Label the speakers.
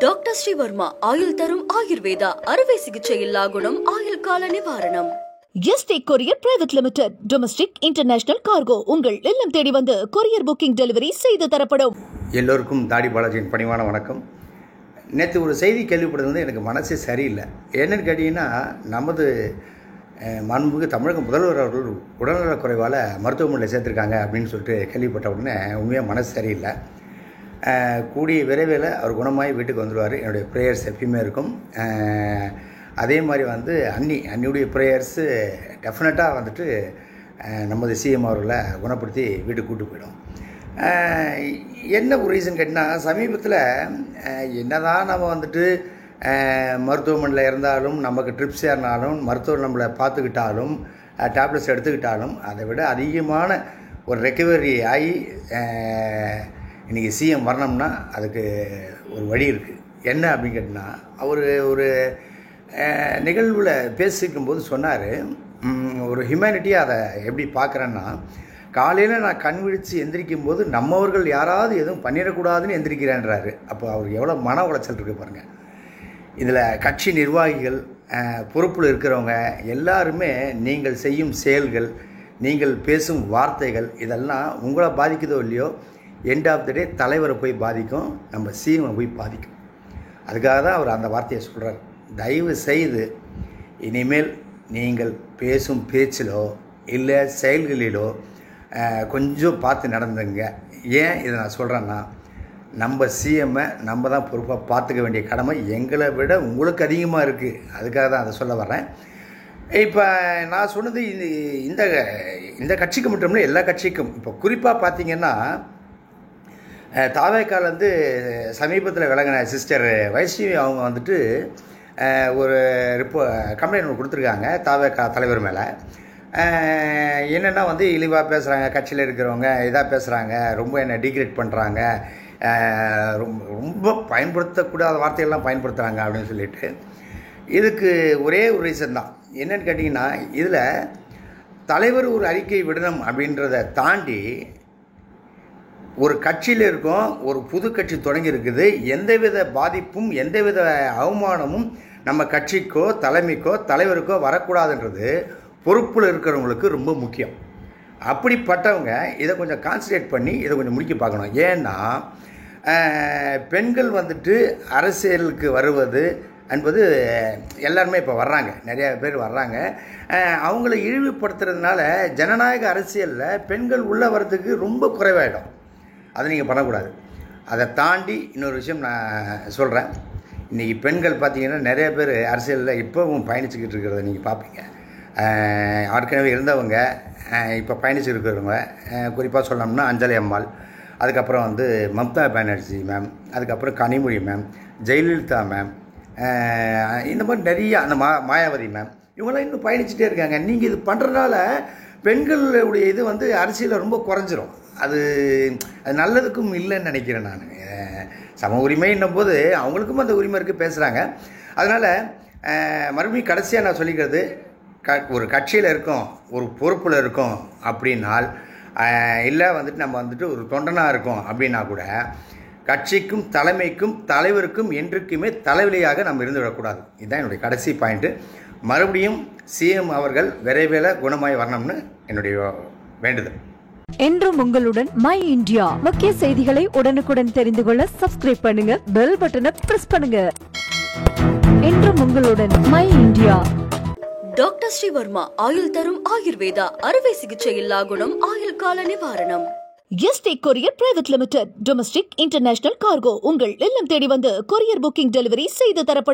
Speaker 1: Doctor Sreevarma ஆயுள் தரும் ஆயுர்வேதா அறுவை சிகிச்சை இல்லா குணம் ஆயுள் கால நிவாரணம்.
Speaker 2: Yesterday courier private limited domestic international cargo உங்கள் இல்லம் தேடி வந்து கொரியர் புக்கிங் டெலிவரி செய்து தரப்படும்.
Speaker 3: எல்லோருக்கும் தாடி பாலாஜியின் பணிவான வணக்கம். நேற்று ஒரு செய்தி கேள்விப்படுறது எனக்கு மனசே சரியில்லை. என்னென்னு கேட்டிங்கன்னா, நமது மாண்புமிகு தமிழக முதல்வர் அவர்கள் உடல்நலக் குறைவால் மருத்துவமனையில் சேர்த்துருக்காங்க அப்படின்னு சொல்லிட்டு கேள்விப்பட்ட உடனே உண்மையாக மனசு சரியில்லை. கூடிய விரைவில் அவர் குணமாகி வீட்டுக்கு வந்துடுவார். என்னுடைய ப்ரேயர்ஸ் எப்பயுமே இருக்கும். அதே மாதிரி அன்னியுடைய ப்ரேயர்ஸு டெஃபினட்டாக நமது சிஎம் அவர்களை குணப்படுத்தி வீட்டுக்கு கூட்டு போயிடும். என்ன ஒரு ரீசன் கேட்டிங்கன்னா, சமீபத்தில் என்னதான் நம்ம மருத்துவமனையில் இருந்தாலும், நமக்கு ட்ரிப்ஸ் ஏறினாலும், மருத்துவர் நம்மளை பார்த்துக்கிட்டாலும், டேப்லெட்ஸ் எடுத்துக்கிட்டாலும், அதை விட அதிகமான ஒரு ரெக்கவரி ஆகி இன்றைக்கி சிஎம் வரணும்னா அதுக்கு ஒரு வழி இருக்குது. என்ன அப்படின்னு கேட்டிங்கன்னா, அவர் ஒரு நிகழ்வில் பேசிக்கும்போது சொன்னார், ஒரு ஹியூமனிட்டியாக அதை எப்படி பார்க்குறேன்னா, காலையில் நான் கண் விழித்து எந்திரிக்கும் போது நம்மவர்கள் யாராவது எதுவும் பண்ணிடக்கூடாதுன்னு எந்திரிக்கிறேன்றாரு. அப்போ அவருக்கு எவ்வளோ மன உளைச்சல் இருக்குது பாருங்கள். இதில் கட்சி நிர்வாகிகள், பொறுப்பில் இருக்கிறவங்க எல்லாருமே நீங்கள் செய்யும் செயல்கள், நீங்கள் பேசும் வார்த்தைகள் இதெல்லாம் உங்களை பாதிக்குதோ இல்லையோ, எண்ட் ஆஃப் த டே தலைவரை போய் பாதிக்கும், நம்ம சிஎம்மை போய் பாதிக்கும். அதுக்காக தான் அவர் அந்த வார்த்தையை சொல்கிறார். தயவு செய்து இனிமேல் நீங்கள் பேசும் பேச்சிலோ இல்லை செயல்களிலோ கொஞ்சம் பார்த்து நடந்துங்க. ஏன் இதை நான் சொல்கிறேன்னா, நம்ம சிஎம்மை நம்ம தான் பொறுப்பாக பார்த்துக்க வேண்டிய கடமை எங்களை விட உங்களுக்கு அதிகமாக இருக்குது. அதுக்காக தான் அதை சொல்ல வர்றேன். இப்போ நான் சொன்னது இந்த இந்த கட்சிக்கு மட்டும் இல்லை, எல்லா கட்சிக்கும். இப்போ குறிப்பாக பார்த்திங்கன்னா, தாவேக்காலேருந்து சமீபத்தில் விலகின சிஸ்டர் வைஷ்ணவி அவங்க ஒரு கம்ப்ளைண்ட் ஒன்று கொடுத்துருக்காங்க தாவேக்கா தலைவர் மேலே. என்னென்னா இழிவாக பேசுகிறாங்க, கட்சியில் இருக்கிறவங்க இதாக பேசுகிறாங்க, ரொம்ப என்னை டிகிரேட் பண்ணுறாங்க, ரொம்ப பயன்படுத்தக்கூடாத வார்த்தைகள்லாம் பயன்படுத்துகிறாங்க அப்படின்னு சொல்லிட்டு. இதுக்கு ஒரே ஒரு ரீசன் தான். என்னென்னு கேட்டிங்கன்னா, இதில் தலைவர் ஒரு அறிக்கை விடணும் அப்படின்றத தாண்டி ஒரு கட்சியில் இருக்கோம், ஒரு புது கட்சி தொடங்கி இருக்குது, எந்தவித பாதிப்பும் எந்தவித அவமானமும் நம்ம கட்சிக்கோ தலைமைக்கோ தலைவருக்கோ வரக்கூடாதுன்றது பொறுப்பில் இருக்கிறவங்களுக்கு ரொம்ப முக்கியம். அப்படிப்பட்டவங்க இதை கொஞ்சம் கான்சன்ட்ரேட் பண்ணி இதை கொஞ்சம் முடிக்க பார்க்கணும். ஏன்னா பெண்கள் அரசியலுக்கு வருவது என்பது எல்லாருமே இப்போ வர்றாங்க, நிறையா பேர் வர்றாங்க. அவங்கள இழிவுபடுத்துறதுனால ஜனநாயக அரசியலில் பெண்கள் உள்ளே வர்றதுக்கு ரொம்ப குறைவாயிடும். அதை நீங்கள் பண்ணக்கூடாது. அதை தாண்டி இன்னொரு விஷயம் நான் சொல்கிறேன். இன்றைக்கி பெண்கள் பார்த்திங்கன்னா நிறைய பேர் அரசியலில் இப்போவும் பயணிச்சுக்கிட்டு இருக்கிறத நீங்கள் பார்ப்பீங்க. ஏற்கனவே இருந்தவங்க இப்போ பயணிச்சுட்டு இருக்கிறவங்க, குறிப்பாக சொல்லணும்னா அஞ்சலி அம்மாள், அதுக்கப்புறம் மம்தா பானர்ஜி மேம், அதுக்கப்புறம் கனிமொழி மேம், ஜெயலலிதா மேம், இந்த மாதிரி நிறைய அந்த மாயாவதி மேம், இவங்களாம் இன்னும் பயணிச்சுட்டே இருக்காங்க. நீங்கள் இது பண்ணுறதுனால பெண்களுடைய இது அரசியலில் ரொம்ப குறைஞ்சிரும். அது நல்லதுக்கும் இல்லைன்னு நினைக்கிறேன் நான். சம உரிமைன்னும் போது அவங்களுக்கும் அந்த உரிமை இருக்குது, பேசுகிறாங்க. அதனால் மறுபடியும் கடைசியாக நான் சொல்லிக்கிறது, ஒரு கட்சியில் இருக்கோம், ஒரு பொறுப்பில் இருக்கோம் அப்படின்னால், இல்லை நம்ம ஒரு தொண்டனாக இருக்கோம் அப்படின்னா கூட கட்சிக்கும் தலைமைக்கும் தலைவருக்கும் என்றைக்குமே தலைவலியாக நம்ம இருந்து விடக்கூடாது. இதுதான் என்னுடைய கடைசி பாயிண்ட்டு. மறுபடியும் சிஎம் அவர்கள் விரைவில் குணமாய் வரணும்னு என்னுடைய வேண்டுதல்.
Speaker 2: என்றும் உங்களுடன் மை இந்தியா. முக்கிய செய்திகளை உடனுக்குடன் தெரிந்து கொள்ள சப்ஸ்கிரைப் பண்ணுங்க, பெல் பட்டனை பிரஸ் பண்ணுங்க. என்றும் உங்களுடன் மை இந்தியா.
Speaker 1: டாக்டர் ஸ்ரீவர்மா ஆயுள் தரும் ஆயுர்வேதா அறுவை சிகிச்சை இல்லா குணம் ஆயுள் கால நிவாரணம்.
Speaker 2: Yesterday courier private limited domestic international cargo உங்கள் இல்லம் தேடி வந்து கொரியர் புக்கிங் டெலிவரி செய்து தரப்படும்.